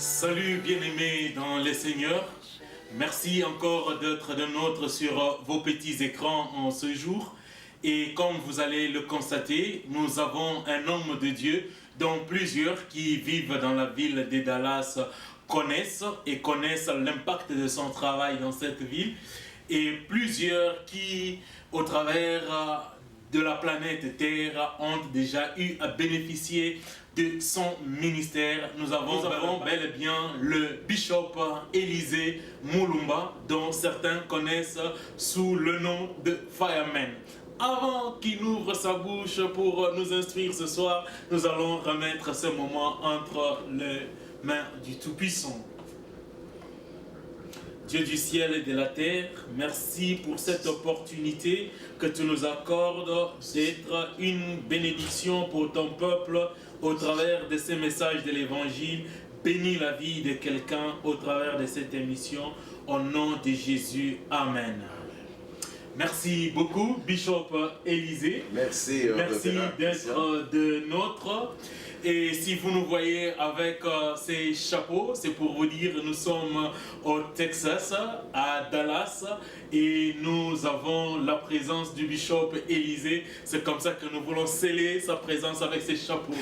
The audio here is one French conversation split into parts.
Salut bien-aimés dans les Seigneurs. Merci encore d'être de nôtre sur vos petits écrans en ce jour. Et comme vous allez le constater, nous avons un homme de Dieu dont plusieurs qui vivent dans la ville de Dallas connaissent l'impact de son travail dans cette ville. Et plusieurs qui, au travers de la planète Terre, ont déjà eu à bénéficier de son ministère. Nous avons bel et bien le bishop Élisée Mulumba, dont certains connaissent sous le nom de Fireman. Avant qu'il n'ouvre sa bouche pour nous instruire ce soir, nous allons remettre ce moment entre les mains du Tout-Puissant. Dieu du ciel et de la terre, merci pour cette opportunité que tu nous accordes d'être une bénédiction pour ton peuple au travers de ces messages de l'Évangile. Bénis la vie de quelqu'un au travers de cette émission. Au nom de Jésus, Amen. Merci beaucoup, Bishop Élisée. Merci d'être de nôtre. Et si vous nous voyez avec ces chapeaux, c'est pour vous dire nous sommes au Texas, à Dallas, et nous avons la présence du Bishop Élisée. C'est comme ça que nous voulons sceller sa présence avec ces chapeaux.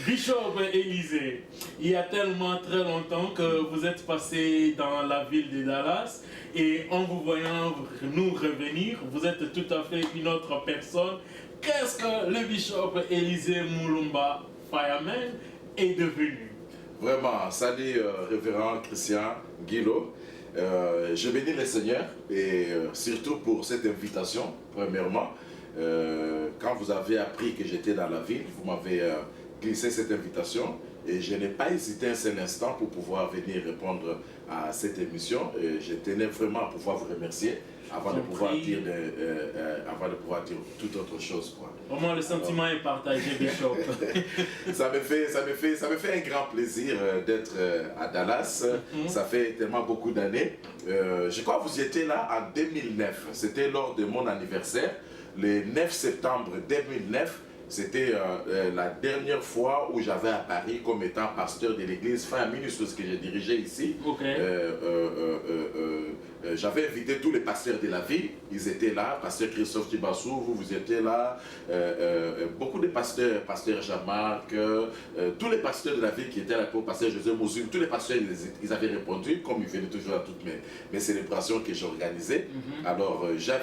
Bishop Élisée, il y a tellement très longtemps que vous êtes passé dans la ville de Dallas, et en vous voyant nous revenir, vous êtes tout à fait une autre personne. Qu'est-ce que le bishop Élisée Mulumba Fireman est devenu? Vraiment, salut révérend Christian Guilo. Je bénis le Seigneur et surtout pour cette invitation, premièrement. Quand vous avez appris que j'étais dans la ville, vous m'avez glissé cette invitation et je n'ai pas hésité un seul instant pour pouvoir venir répondre à cette émission. Et je tenais vraiment à pouvoir vous remercier avant de pouvoir dire toute autre chose, quoi. Vraiment, le sentiment est partagé, Bishop. ça me fait un grand plaisir d'être à Dallas. Ça fait tellement beaucoup d'années. Je crois que vous étiez là en 2009. C'était lors de mon anniversaire, le 9 septembre 2009. C'était la dernière fois où j'avais à Paris comme étant pasteur de l'église Famille, ce que j'ai dirigé ici. Okay. J'avais invité tous les pasteurs de la ville, ils étaient là, pasteur Christophe Tibassou, vous étiez là, beaucoup de pasteurs, pasteur Jean-Marc, tous les pasteurs de la ville qui étaient là, pour pasteur José Mouzoum, tous les pasteurs, ils avaient répondu, comme ils venaient toujours à toutes mes célébrations que j'organisais. Alors, je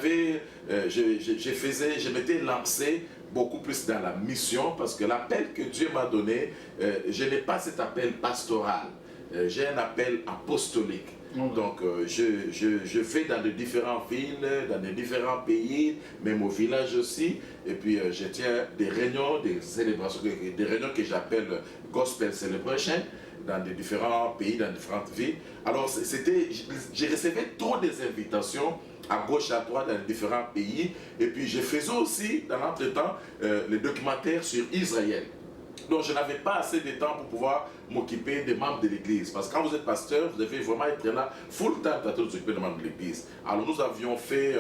m'étais lancé beaucoup plus dans la mission, parce que l'appel que Dieu m'a donné, je n'ai pas cet appel pastoral, j'ai un appel apostolique. Donc je fais dans de différentes villes, dans de différents pays, même au village aussi, et puis je tiens des réunions, des célébrations, des réunions que j'appelle Gospel Celebration, dans de différents pays, dans différentes villes. Alors j'ai recevais trop des invitations à gauche, à droite, dans les différents pays. Et puis je faisais aussi, dans l'entretemps, les documentaires sur Israël. Donc je n'avais pas assez de temps pour pouvoir m'occuper des membres de l'église. Parce que quand vous êtes pasteur, vous devez vraiment être là full time pour vous occuper des membres de l'église. Alors nous avions fait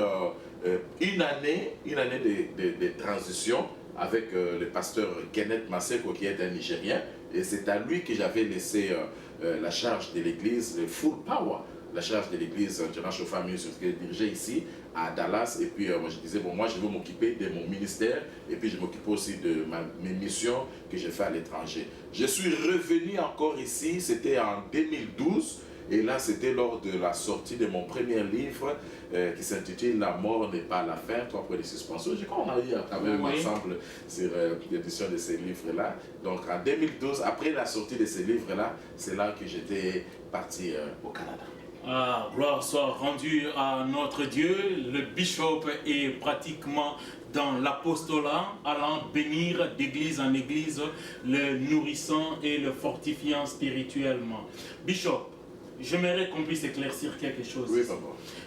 une année de transition avec le pasteur Kenneth Maseko, qui est un Nigérien. Et c'est à lui que j'avais laissé la charge de l'église, le full power. La charge de l'église International Family, ce que je dirigeais ici à Dallas. Et puis moi je disais, bon, moi je veux m'occuper de mon ministère et puis je m'occupe aussi de mes missions que j'ai fait à l'étranger. Je suis revenu encore ici, c'était en 2012. Et là, c'était lors de la sortie de mon premier livre qui s'intitule « La mort n'est pas la fin », 3 points de suspension. Je crois qu'on a eu à travailler ensemble sur l'édition de ces livres-là. Donc en 2012, après la sortie de ces livres-là, c'est là que j'étais parti au Canada. Ah, gloire soit rendue à notre Dieu. Le bishop est pratiquement dans l'apostolat, allant bénir d'église en église, le nourrissant et le fortifiant spirituellement. Bishop, j'aimerais qu'on puisse éclaircir quelque chose. Oui, papa.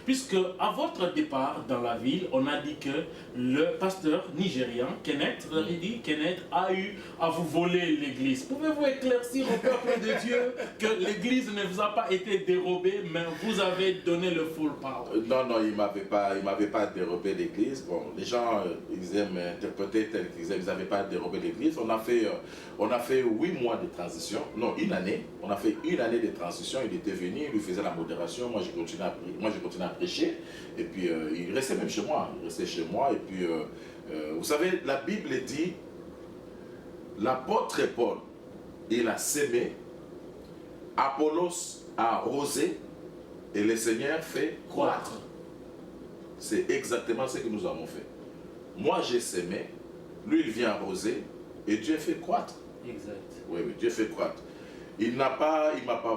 Puisque à votre départ dans la ville, on a dit que le pasteur nigérian, Kenneth, vous avez dit, Kenneth a eu à vous voler l'église. Pouvez-vous éclaircir au peuple de Dieu que l'église ne vous a pas été dérobée, mais vous avez donné le full power? Non, non, il m'avait pas dérobé l'église. Bon, les gens, ils aiment interpréter tel qu'ils aiment, ils n'avaient pas dérobé l'église. On a fait 8 mois de transition, non, une année. On a fait une année de transition. Il était venu, il lui faisait la modération. Moi, j'ai continué à prêcher. Et puis, il restait même chez moi. Il restait chez moi. Et puis, vous savez, la Bible dit, l'apôtre Paul, il a sémé, Apollos a arrosé, et le Seigneur fait croître. C'est exactement ce que nous avons fait. Moi, j'ai sémé, lui, il vient arroser, et Dieu fait croître. Exact. Oui, oui, Dieu fait croître. Il ne m'a pas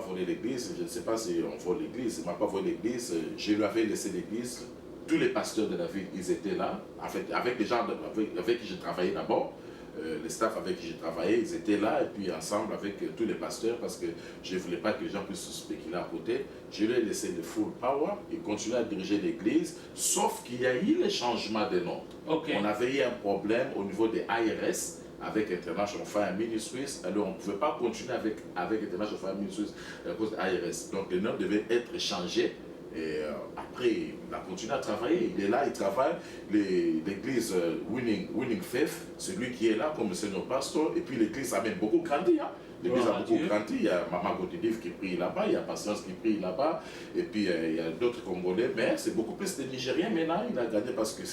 volé l'église. Je ne sais pas si on vole l'église. Il ne m'a pas volé l'église. Je lui avais laissé l'église. Tous les pasteurs de la ville, ils étaient là. Avec les gens avec qui j'ai travaillé d'abord. Les staffs avec qui j'ai travaillé, ils étaient là. Et puis ensemble avec tous les pasteurs, parce que je ne voulais pas que les gens puissent se spéculer à côté. Je lui ai laissé le full power. Il continuait à diriger l'église. Sauf qu'il y a eu le changement de nom. Okay. On avait eu un problème au niveau des ARS. Avec International Fire Ministries, alors on ne pouvait pas continuer avec International Fire Ministries à cause de l'ARS. Donc le nom devait être changé. Et après, il a continué à travailler. Il est là, il travaille. L'église Winning Faith, c'est lui qui est là comme senior pasteur. Et puis l'église a même beaucoup grandi. Hein. L'église a beaucoup grandi. Il y a Maman Godelive qui prie là-bas, il y a Patience qui prie là-bas. Et puis il y a d'autres Congolais. Mais c'est beaucoup plus de Nigériens maintenant. Il a gagné parce que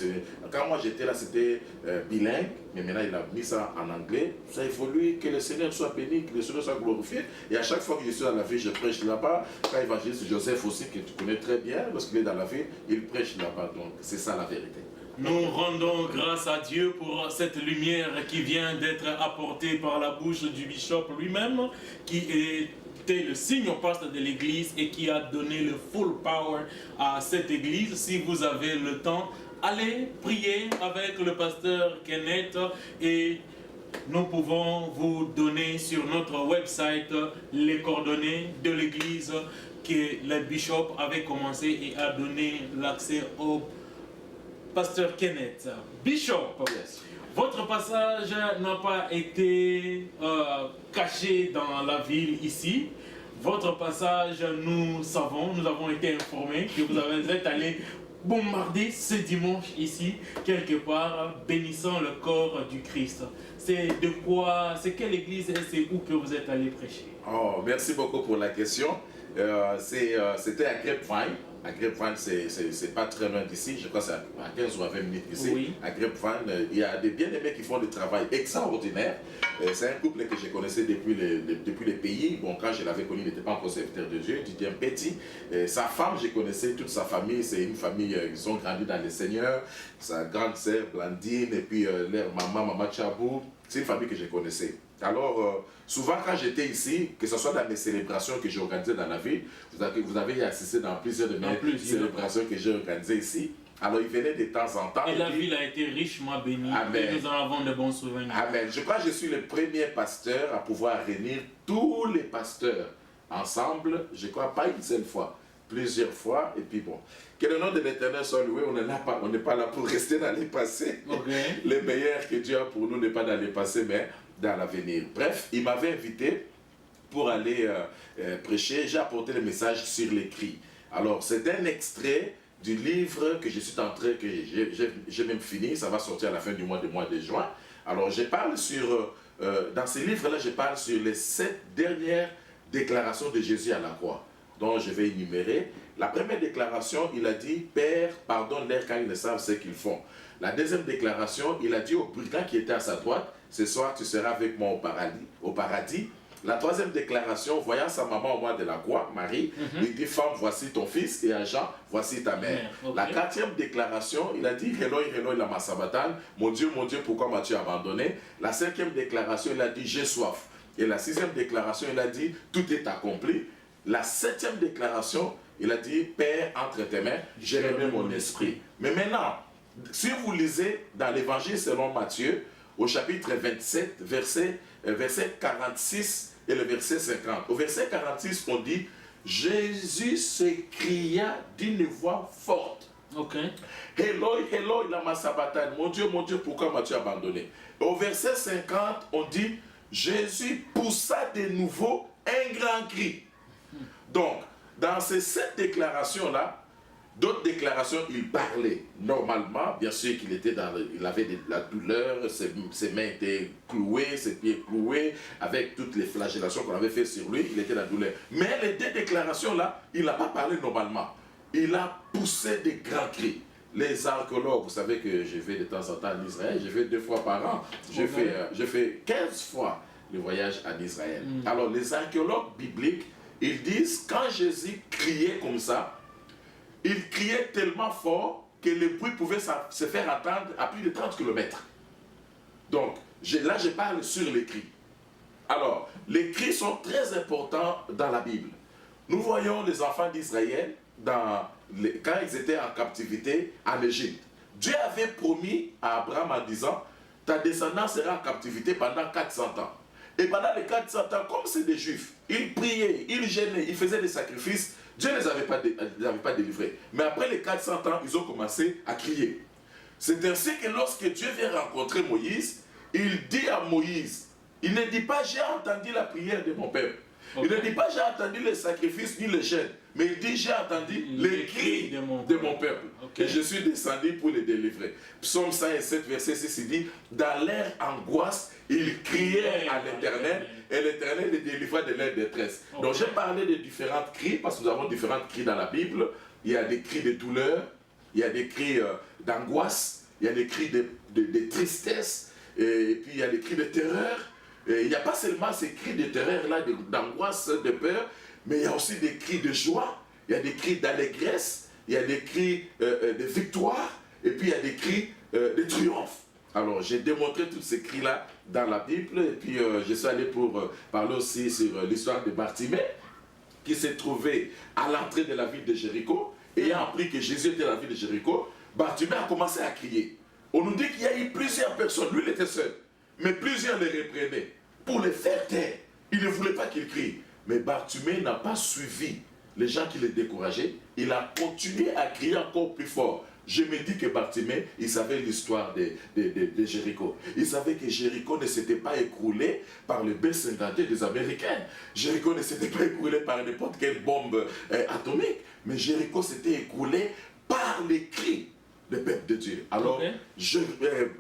quand moi j'étais là, c'était bilingue. Mais maintenant il a mis ça en anglais. Ça évolue, que le Seigneur soit béni, que le Seigneur soit glorifié. Et à chaque fois que je suis dans la ville, je prêche là-bas. Quand évangéliste Joseph aussi, que tu connais très bien, lorsqu'il est dans la ville, il prêche là-bas. Donc c'est ça la vérité. Nous rendons grâce à Dieu pour cette lumière qui vient d'être apportée par la bouche du bishop lui-même, qui était le signe pasteur de l'église et qui a donné le full power à cette église. Si vous avez le temps, allez prier avec le pasteur Kenneth et nous pouvons vous donner sur notre website les coordonnées de l'église que le bishop avait commencé et a donné l'accès au pasteur Kenneth. Bishop, Yes. Votre passage n'a pas été caché dans la ville ici. Votre passage, nous savons, nous avons été informés que vous êtes allé bombarder ce dimanche ici, quelque part, bénissant le corps du Christ. C'est de quoi, c'est quelle église et c'est où que vous êtes allé prêcher? Oh, merci beaucoup pour la question. C'était à Grapevine. À Grapevine, c'est pas très loin d'ici, je crois que c'est à 15 ou à 20 minutes d'ici. Oui. À Grapevine, il y a des bien-aimés qui font du travail extraordinaire. C'est un couple que j'ai connaissé depuis les pays. Bon, quand je l'avais connu, il n'était pas encore serviteur de Dieu, Didier Petit. Sa femme, je connaissais toute sa famille. C'est une famille, ils ont grandi dans le Seigneur. Sa grande sœur, Blandine, et puis leur maman Chabou. C'est une famille que je connaissais. Alors, souvent quand j'étais ici, que ce soit dans les célébrations que j'ai organisées dans la ville, vous avez assisté dans plusieurs de mes célébrations que j'ai organisées ici. Alors, ils venaient de temps en temps. Et la ville a été richement bénie. Amen. Et nous en avons de bons souvenirs. Amen. Je crois que je suis le premier pasteur à pouvoir réunir tous les pasteurs ensemble. Je crois pas une seule fois, plusieurs fois. Et puis bon, que le nom de l'Éternel soit loué. On n'est pas là pour rester dans les passés. Okay. Le meilleur que Dieu a pour nous n'est pas dans les passés, mais dans l'avenir. Bref, il m'avait invité pour aller prêcher. J'ai apporté le message sur l'écrit. Alors, c'est un extrait du livre que je suis en train, que j'ai même fini. Ça va sortir à la fin du mois de juin. Alors, je parle sur, dans ce livre-là, je parle sur les 7 dernières déclarations de Jésus à la croix, dont je vais énumérer. La première déclaration, il a dit, « Père, pardonne-leur car ils ne savent ce qu'ils font. » La deuxième déclaration, il a dit au brigand qui était à sa droite, « Ce soir, tu seras avec moi au paradis. » La troisième déclaration, voyant sa maman au mois de la croix, Marie, il dit, « Femme, voici ton fils, et à Jean, voici ta mère. » Okay. La quatrième déclaration, il a dit, « Eloi, Eloi, lama sabachthani, mon Dieu, pourquoi m'as-tu abandonné ?» La cinquième déclaration, il a dit, « J'ai soif. » Et la sixième déclaration, il a dit, « Tout est accompli. » La septième déclaration, il a dit, « Père, entre tes mains, j'ai remis mon esprit. » Mais maintenant, si vous lisez dans l'évangile selon Matthieu, au chapitre 27, verset 46 et le verset 50. Au verset 46, on dit, Jésus s'écria d'une voix forte. Ok. Eloi, Eloi, lama sabachthani. Mon Dieu, pourquoi m'as-tu abandonné? Au verset 50, on dit, Jésus poussa de nouveau un grand cri. Donc, dans ces 7 déclarations-là, d'autres déclarations, il parlait normalement. Bien sûr qu'il était il avait de la douleur, ses mains étaient clouées, ses pieds cloués, avec toutes les flagellations qu'on avait fait sur lui, il était dans la douleur. Mais les 2 déclarations-là, il n'a pas parlé normalement. Il a poussé des grands cris. Les archéologues, vous savez que je vais de temps en temps en Israël, je vais 2 fois par an. Je fais 15 fois le voyage en Israël. Alors les archéologues bibliques, ils disent, quand Jésus criait comme ça, il criait tellement fort que le bruit pouvait se faire entendre à plus de 30 km. Donc, là je parle sur les cris. Alors, les cris sont très importants dans la Bible. Nous voyons les enfants d'Israël quand ils étaient en captivité en Égypte. Dieu avait promis à Abraham en disant, ta descendance sera en captivité pendant 400 ans. Et pendant les 400 ans, comme c'est des Juifs, ils priaient, ils gênaient, ils faisaient des sacrifices. Dieu ne les avait pas délivrés. Mais après les 400 ans, ils ont commencé à crier. C'est ainsi que lorsque Dieu vient rencontrer Moïse, il dit à Moïse, il ne dit pas j'ai entendu la prière de mon peuple. Okay. Il ne dit pas j'ai entendu les sacrifices ni les jeûnes. Mais il dit j'ai entendu les cris de mon peuple. Okay. Et je suis descendu pour les délivrer. Psaume 107, verset 6, il dit, dans leur angoisse, ils criaient à l'Éternel et l'Éternel les délivra de leur détresse. Okay. Donc j'ai parlé de différents cris parce que nous avons différents cris dans la Bible. Il y a des cris de douleur, il y a des cris d'angoisse, il y a des cris de tristesse, et puis il y a des cris de terreur. Et il n'y a pas seulement ces cris de terreur là, d'angoisse, de peur, mais il y a aussi des cris de joie, il y a des cris d'allégresse, il y a des cris de victoire, et puis il y a des cris de triomphe. Alors j'ai démontré tous ces cris-là dans la Bible, et puis je suis allé pour parler aussi sur l'histoire de Bartimée, qui s'est trouvé à l'entrée de la ville de Jéricho, et ayant appris que Jésus était dans la ville de Jéricho, Bartimée a commencé à crier. On nous dit qu'il y a eu plusieurs personnes, lui il était seul, mais plusieurs les reprenaient pour les faire taire. Il ne voulait pas qu'il crie. Mais Bartimée n'a pas suivi les gens qui les décourageaient. Il a continué à crier encore plus fort. Je me dis que Bartimée, il savait l'histoire de Jéricho. Il savait que Jéricho ne s'était pas écroulé par le B-52 des Américains. Jéricho ne s'était pas écroulé par n'importe quelle bombe atomique. Mais Jéricho s'était écroulé par les cris du peuple de Dieu. Alors,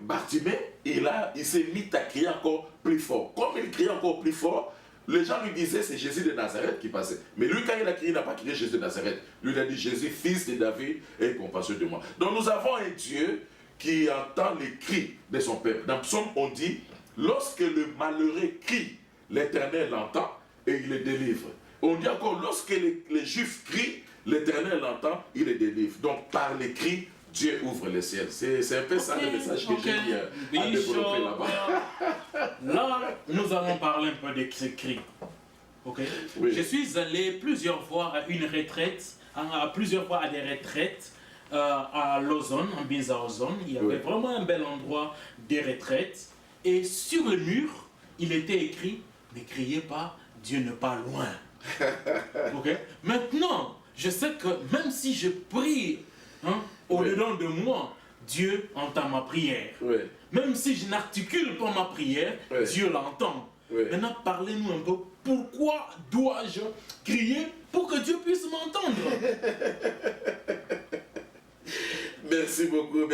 Bartimée, il s'est mis à crier encore plus fort. Comme il criait encore plus fort, les gens lui disaient c'est Jésus de Nazareth qui passait. Mais lui, quand il a crié, il n'a pas crié Jésus de Nazareth. Lui, il a dit Jésus, fils de David, aie compassion de moi. Donc nous avons un Dieu qui entend les cris de son peuple. Dans le psaume, on dit, lorsque le malheureux crie, l'Éternel l'entend et il le délivre. On dit encore, lorsque les Juifs crient, l'Éternel l'entend, il les délivre. Donc par les cris, Dieu ouvre le ciel. C'est un peu ça le message que j'ai mis à développer là-bas. Là, nous allons parler un peu de ces cris. Okay? Oui. Je suis allé plusieurs fois à une retraite, plusieurs fois à des retraites à Lausanne, en Binza-Lausanne. Il y avait vraiment un bel endroit des retraites. Et sur le mur, il était écrit « Ne criez pas, Dieu n'est pas loin. » Okay? Maintenant, je sais que même si je prie au-dedans de moi, Dieu entend ma prière. Oui. Même si je n'articule pas ma prière, Dieu l'entend. Oui. Maintenant, parlez-nous un peu. Pourquoi dois-je crier pour que Dieu puisse m'entendre? Merci beaucoup,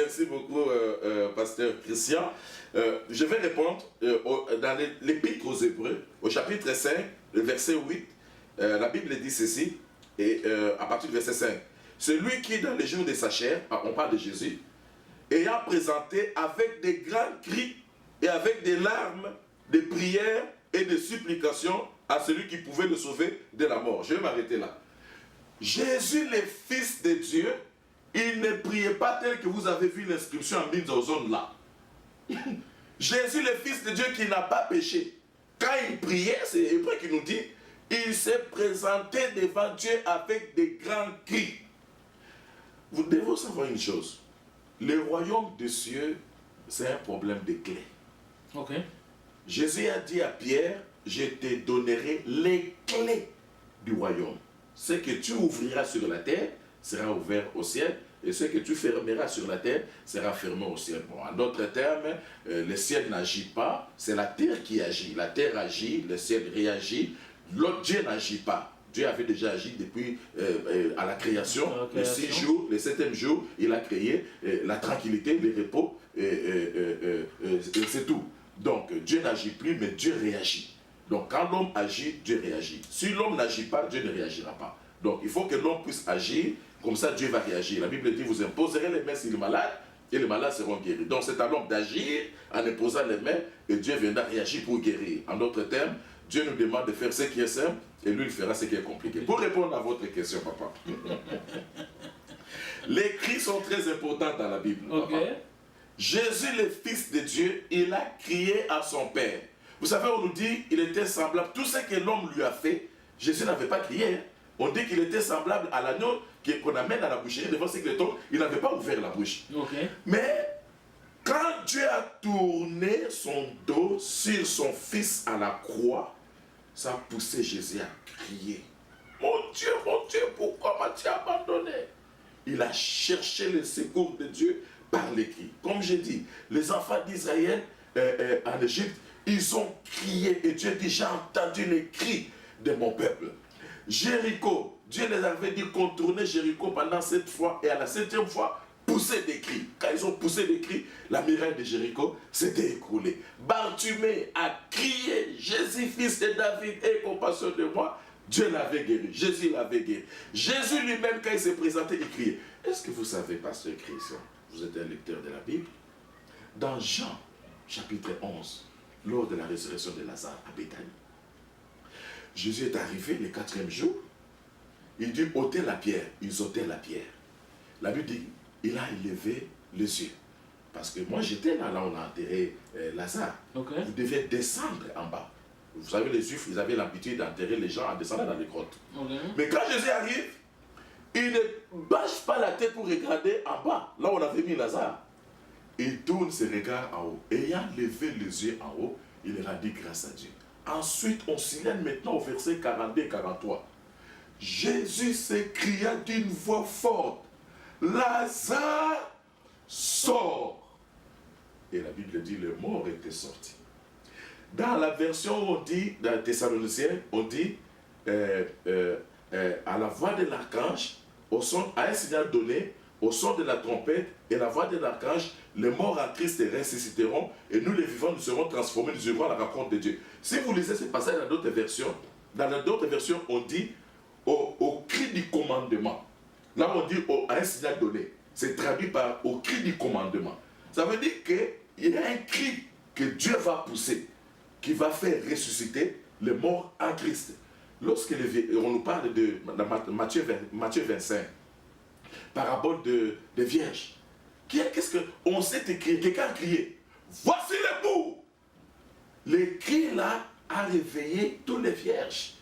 pasteur Christian. Je vais répondre dans l'Épître aux Hébreux, au chapitre 5, le verset 8. La Bible dit ceci, et à partir du verset 5. Celui qui, dans les jours de sa chair, on parle de Jésus, ayant présenté avec des grands cris et avec des larmes, des prières et des supplications à celui qui pouvait le sauver de la mort. Je vais m'arrêter là. Jésus, le Fils de Dieu, il ne priait pas tel que vous avez vu l'inscription en Binza-Lausanne là. Jésus, le Fils de Dieu qui n'a pas péché, quand il priait, c'est Hébreu qui nous dit, il s'est présenté devant Dieu avec des grands cris. Vous devez savoir une chose. Le royaume des cieux, c'est un problème de clés. Okay. Jésus a dit à Pierre, je te donnerai les clés du royaume. ce que tu ouvriras sur la terre sera ouvert au ciel, et ce que tu fermeras sur la terre sera fermé au ciel. Bon, en d'autres termes, le ciel n'agit pas, c'est la terre qui agit. La terre agit, le ciel réagit, l'autre Dieu n'agit pas. Dieu avait déjà agi depuis à la création, les 6 jours, le 7e jour, il a créé la tranquillité, le repos, c'est tout. Donc Dieu n'agit plus, mais Dieu réagit. Donc quand l'homme agit, Dieu réagit. Si l'homme n'agit pas, Dieu ne réagira pas. Donc il faut que l'homme puisse agir, comme ça Dieu va réagir. La Bible dit, vous imposerez les mains sur les malades, et les malades seront guéris. Donc c'est à l'homme d'agir en imposant les mains, et Dieu viendra réagir pour guérir. En d'autres termes, Dieu nous demande de faire ce qui est simple, et lui il fera ce qui est compliqué. Pour répondre à votre question, papa. Les cris sont très importants dans la Bible. Ok. Papa. Jésus, le Fils de Dieu, il a crié à son Père. Vous savez, on nous dit qu'il était semblable. Tout ce que l'homme lui a fait, Jésus n'avait pas crié. Hein. On dit qu'il était semblable à l'agneau qu'on amène à la boucherie devant ce qu'il tombe. Il n'avait pas ouvert la bouche. Okay. Mais quand Dieu a tourné son dos sur son Fils à la croix, ça a poussé Jésus à crier. Mon Dieu, pourquoi m'as-tu abandonné? Il a cherché le secours de Dieu par les cris. Comme j'ai dit, les enfants d'Israël en Égypte, ils ont crié et Dieu dit, j'ai entendu les cris de mon peuple. Jéricho, Dieu les avait dit contourner Jéricho pendant 7 fois et à la 7e fois, pousser des cris. Quand ils ont poussé des cris, la muraille de Jéricho s'était écroulée. Bartimée a crié, Jésus, fils de David, aie compassion de moi. Dieu l'avait guéri, Jésus l'avait guéri. Jésus lui-même, quand il s'est présenté, il criait. Est-ce que vous savez, pasteur Christian, vous êtes un lecteur de la Bible? Dans Jean, chapitre 11, lors de la résurrection de Lazare à Béthanie, Jésus est arrivé le 4e jour. Il dit, ôtez la pierre. Ils ôtaient la pierre. La Bible dit, il a élevé les yeux. Parce que moi, j'étais là où on a enterré Lazare. Okay. Vous devez descendre en bas. Vous savez, les Juifs, ils avaient l'habitude d'enterrer les gens en descendant dans les grottes. Okay. Mais quand Jésus arrive, il ne bâche pas la tête pour regarder en bas, là où on avait mis Lazare. Il tourne ses regards en haut. Ayant levé les yeux en haut, il leur a dit grâce à Dieu. Ensuite, on s'élève maintenant au verset 42 et 43. Jésus s'écria d'une voix forte, Lazare, sort. Et la Bible dit, le mort était sorti. Dans la version où on dit, dans Thessaloniciens, on dit, à la voix de l'archange, à un signal donné, au son de la trompette et la voix de l'archange, les morts en Christ ressusciteront et nous les vivants nous serons transformés, nous vivrons la rencontre de Dieu. Si vous lisez ce passage dans d'autres versions, on dit au cri du commandement. Là on dit à un signal donné. C'est traduit par au cri du commandement. Ça veut dire qu'il y a un cri que Dieu va pousser, qui va faire ressusciter les morts en Christ. Lorsque on nous parle de Matthieu 25, parabole des vierges. Qu'est-ce qu'on sait écrire? Quelqu'un a crié, voici l'époux. Le cri là a réveillé tous les vierges.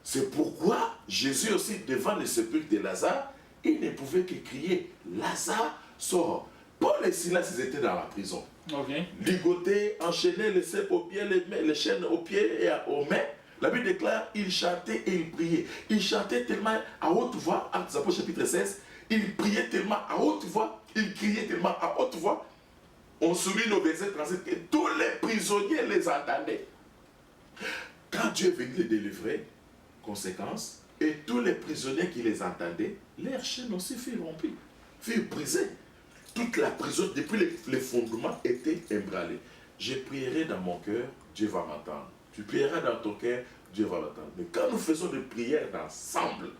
C'est pourquoi Jésus aussi, devant le sépulcre de Lazare, il ne pouvait que crier, Lazare sort. Paul et Silas, ils étaient dans la prison. Okay. Ligotés, enchaînés, les ceps aux pieds, les chaînes aux pieds et aux mains. La Bible déclare, il chantait et il priait. Il chantait tellement à haute voix, Actes des Apôtres chapitre 16, il priait tellement à haute voix, il criait tellement à haute voix. On souligne au verset 37 que tous les prisonniers les entendaient. Quand Dieu est venu les délivrer, conséquence, et tous les prisonniers qui les entendaient, leurs chaînes aussi furent rompues, furent brisées. Toute la prison, depuis les fondements, était ébranlée. Je prierai dans mon cœur, Dieu va m'entendre. Tu prieras dans ton cœur, Dieu va m'entendre. Mais quand nous faisons des prières ensemble,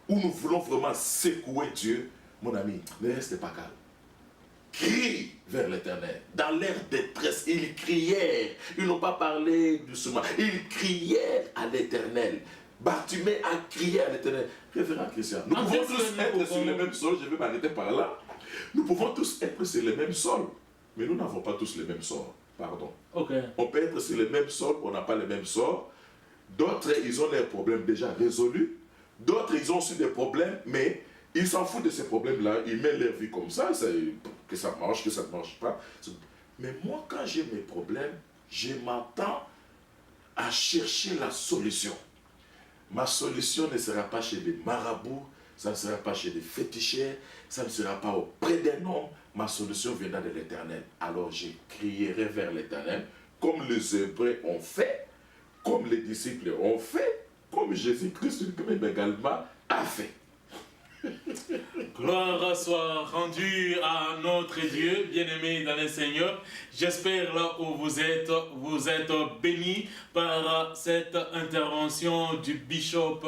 où nous voulons vraiment secouer Dieu, mon ami, ne reste pas calme. Crie vers l'Éternel. Dans leur détresse, ils crièrent. Ils n'ont pas parlé doucement. Ils crièrent à l'Éternel. Bartimée a crié à l'Éternel. Révérend Christian, nous pouvons tous être sur le même sol. Je vais m'arrêter par là. Nous pouvons tous être sur le même sol. Mais nous n'avons pas tous le même sort. Pardon. Okay. On peut être sur le même sol, on n'a pas le même sort. D'autres, ils ont leurs problèmes déjà résolus. D'autres, ils ont aussi des problèmes, mais ils s'en foutent de ces problèmes-là. Ils mettent leur vie comme ça, que ça marche, que ça ne marche pas. Mais moi, quand j'ai mes problèmes, je m'attends à chercher la solution. ma solution ne sera pas chez les marabouts, ça ne sera pas chez les féticheurs, ça ne sera pas auprès d'un homme, ma solution viendra de l'Éternel. Alors je crierai vers l'Éternel, comme les Hébreux ont fait, comme les disciples ont fait, comme Jésus-Christ lui-même également a fait. Gloire soit rendue à notre Dieu, bien-aimé dans le Seigneur. J'espère là où vous êtes bénis par cette intervention du bishop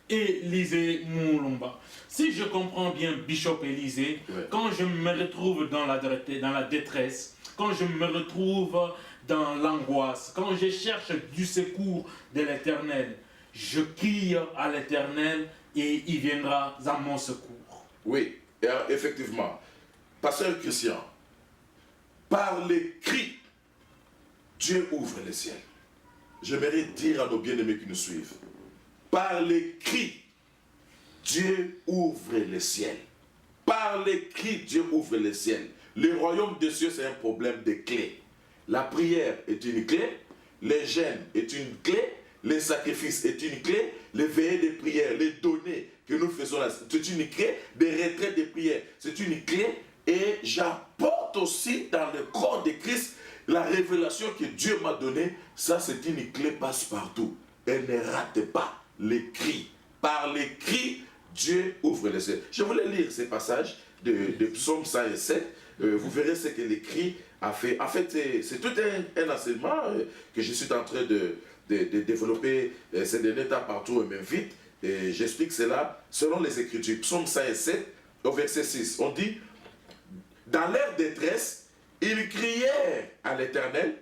Élisée Moulumba. Si je comprends bien, bishop Élisée, quand je me retrouve dans la détresse, quand je me retrouve dans l'angoisse, quand je cherche du secours de l'Éternel, je crie à l'Éternel et il viendra à mon secours. Oui, effectivement. Pasteur Christian, par les cris, Dieu ouvre les ciels. J'aimerais dire à nos bien-aimés qui nous suivent, par les cris, Dieu ouvre les ciels. Par les cris, Dieu ouvre les ciels. Le royaume des cieux, c'est un problème de clés. La prière est une clé, les jeûnes est une clé, les sacrifices est une clé, les veillées de prière, les données que nous faisons là, c'est une clé, des retraites de prière, c'est une clé, et j'apporte aussi dans le corps de Christ la révélation que Dieu m'a donnée, ça c'est une clé passe-partout. Elle ne rate pas les cris. Par les cris, Dieu ouvre les cieux. Je voulais lire ces passages de Psaume 107, vous verrez ce que les cris a fait. En fait, c'est tout un enseignement que je suis en train de développer ces derniers temps partout et même vite. Et j'explique cela selon les Écritures. Psaume 107, au verset 6. On dit, dans leur détresse, ils crièrent à l'Éternel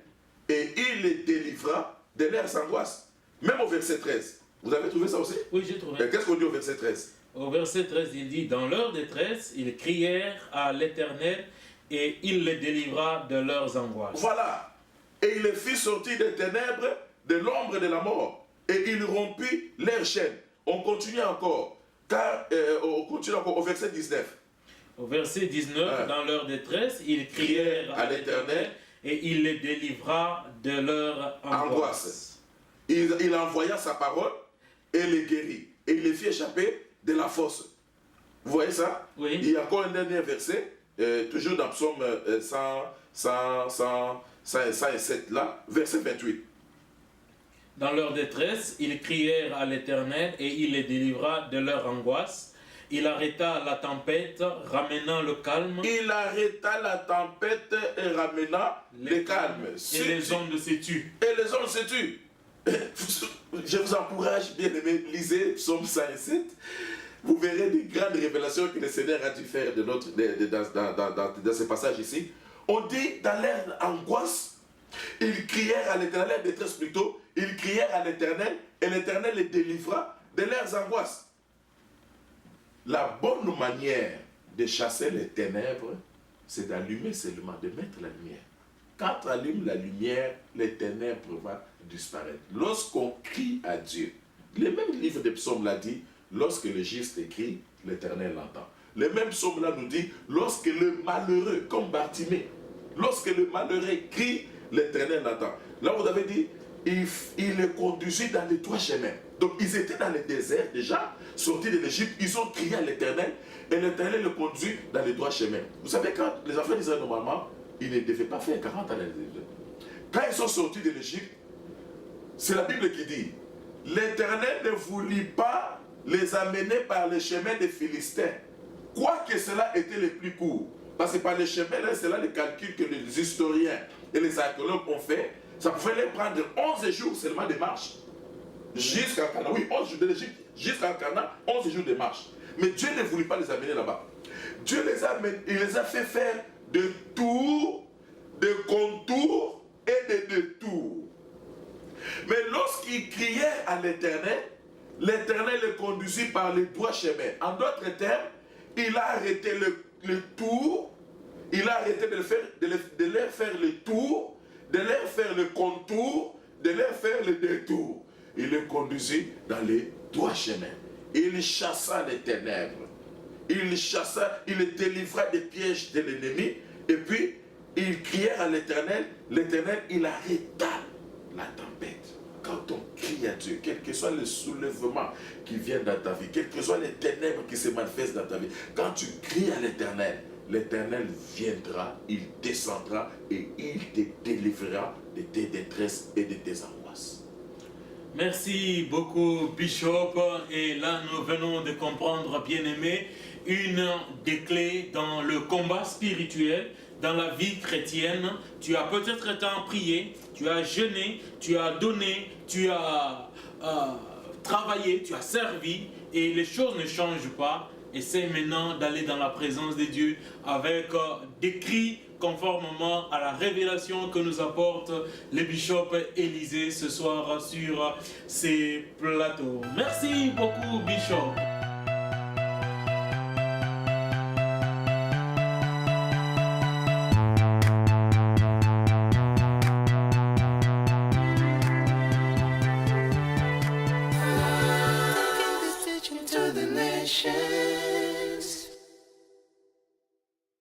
et il les délivra de leurs angoisses. Même au verset 13. Vous avez trouvé ça aussi? Oui, j'ai trouvé. Qu'est-ce qu'on dit au verset 13? Au verset 13, il dit, dans leur détresse, ils crièrent à l'Éternel et il les délivra de leurs angoisses. Voilà. Et il les fit sortir des ténèbres, de l'ombre de la mort. Et il rompit leurs chaînes. On continue encore. On continue encore au verset 19. Au verset 19, dans leur détresse, ils crièrent à l'Éternel et il les délivra de leur angoisse. Il envoya sa parole et les guérit. Et il les fit échapper de la fosse. Vous voyez ça? Oui. Il y a encore un dernier verset, toujours dans Psaume 107 là, verset 28. Dans leur détresse, ils crièrent à l'Éternel et il les délivra de leur angoisse. Il arrêta la tempête, ramenant le calme. Il arrêta la tempête et ramena le calme. Et les ondes se tuent. Et les ondes se tuent. Je vous encourage, bien aimé, lisez Psaume 107. Vous verrez des grandes révélations que le Seigneur a dû faire dans ce passage ici. On dit dans leur angoisse, ils crièrent à l'Éternel, leur détresse plutôt, ils crièrent à l'Éternel et l'Éternel les délivra de leurs angoisses. La bonne manière de chasser les ténèbres, c'est d'allumer seulement, de mettre la lumière. Quand tu allumes la lumière, les ténèbres vont disparaître. Lorsqu'on crie à Dieu, le même livre de psaumes l'a dit, lorsque le juste crie, l'Éternel l'entend. Le même psaume là nous dit, lorsque le malheureux, comme Bartimée, lorsque le malheureux crie, l'Éternel l'entend. Là vous avez dit, il les conduisit dans les trois chemins. Donc ils étaient dans le désert déjà, sortis de l'Égypte, ils ont crié à l'Éternel, et l'Éternel les conduit dans les trois chemins. Vous savez, quand les enfants d'Israël, normalement, ils ne devaient pas faire 40 ans dans l'Égypte. Quand ils sont sortis de l'Égypte, c'est la Bible qui dit, l'Éternel ne voulut pas les amener par le chemin des Philistins, quoique cela était le plus court. Parce que par le chemin, c'est là le calcul que les historiens et les archéologues ont fait. Ça pouvait les prendre 11 jours seulement de marche. Jusqu'à Canaan, oui, 11 jours de l'Égypte, jusqu'à Canaan, 11 jours de marche. Mais Dieu ne voulut pas les amener là-bas. Dieu il les a fait faire de tours, de contours et de détours. Mais lorsqu'ils criaient à l'Éternel, l'Éternel les conduisit par les droits chemins. En d'autres termes, il a arrêté le tour, il a arrêté de leur faire le tour, de leur faire le contour, de leur faire le détour. Il les conduisit dans les droits chemins. Il chassa les ténèbres. Il les délivra des pièges de l'ennemi. Et puis, ils crièrent à l'Éternel. L'Éternel, il arrêta la tempête. Quand on crie à Dieu, quel que soit le soulèvement qui vient dans ta vie, quelles que soient les ténèbres qui se manifestent dans ta vie, quand tu cries à l'Éternel, l'Éternel viendra, il descendra et il te délivrera de tes détresses et de tes angoisses. Merci beaucoup, Bishop. Et là, nous venons de comprendre, bien-aimé, une des clés dans le combat spirituel, dans la vie chrétienne. Tu as peut-être été en prier, tu as jeûné, tu as donné, tu as travaillé, tu as servi, et les choses ne changent pas. Essaie maintenant d'aller dans la présence de Dieu avec des cris conformément à la révélation que nous apporte le bishop Élisée ce soir sur ces plateaux. Merci beaucoup, Bishop.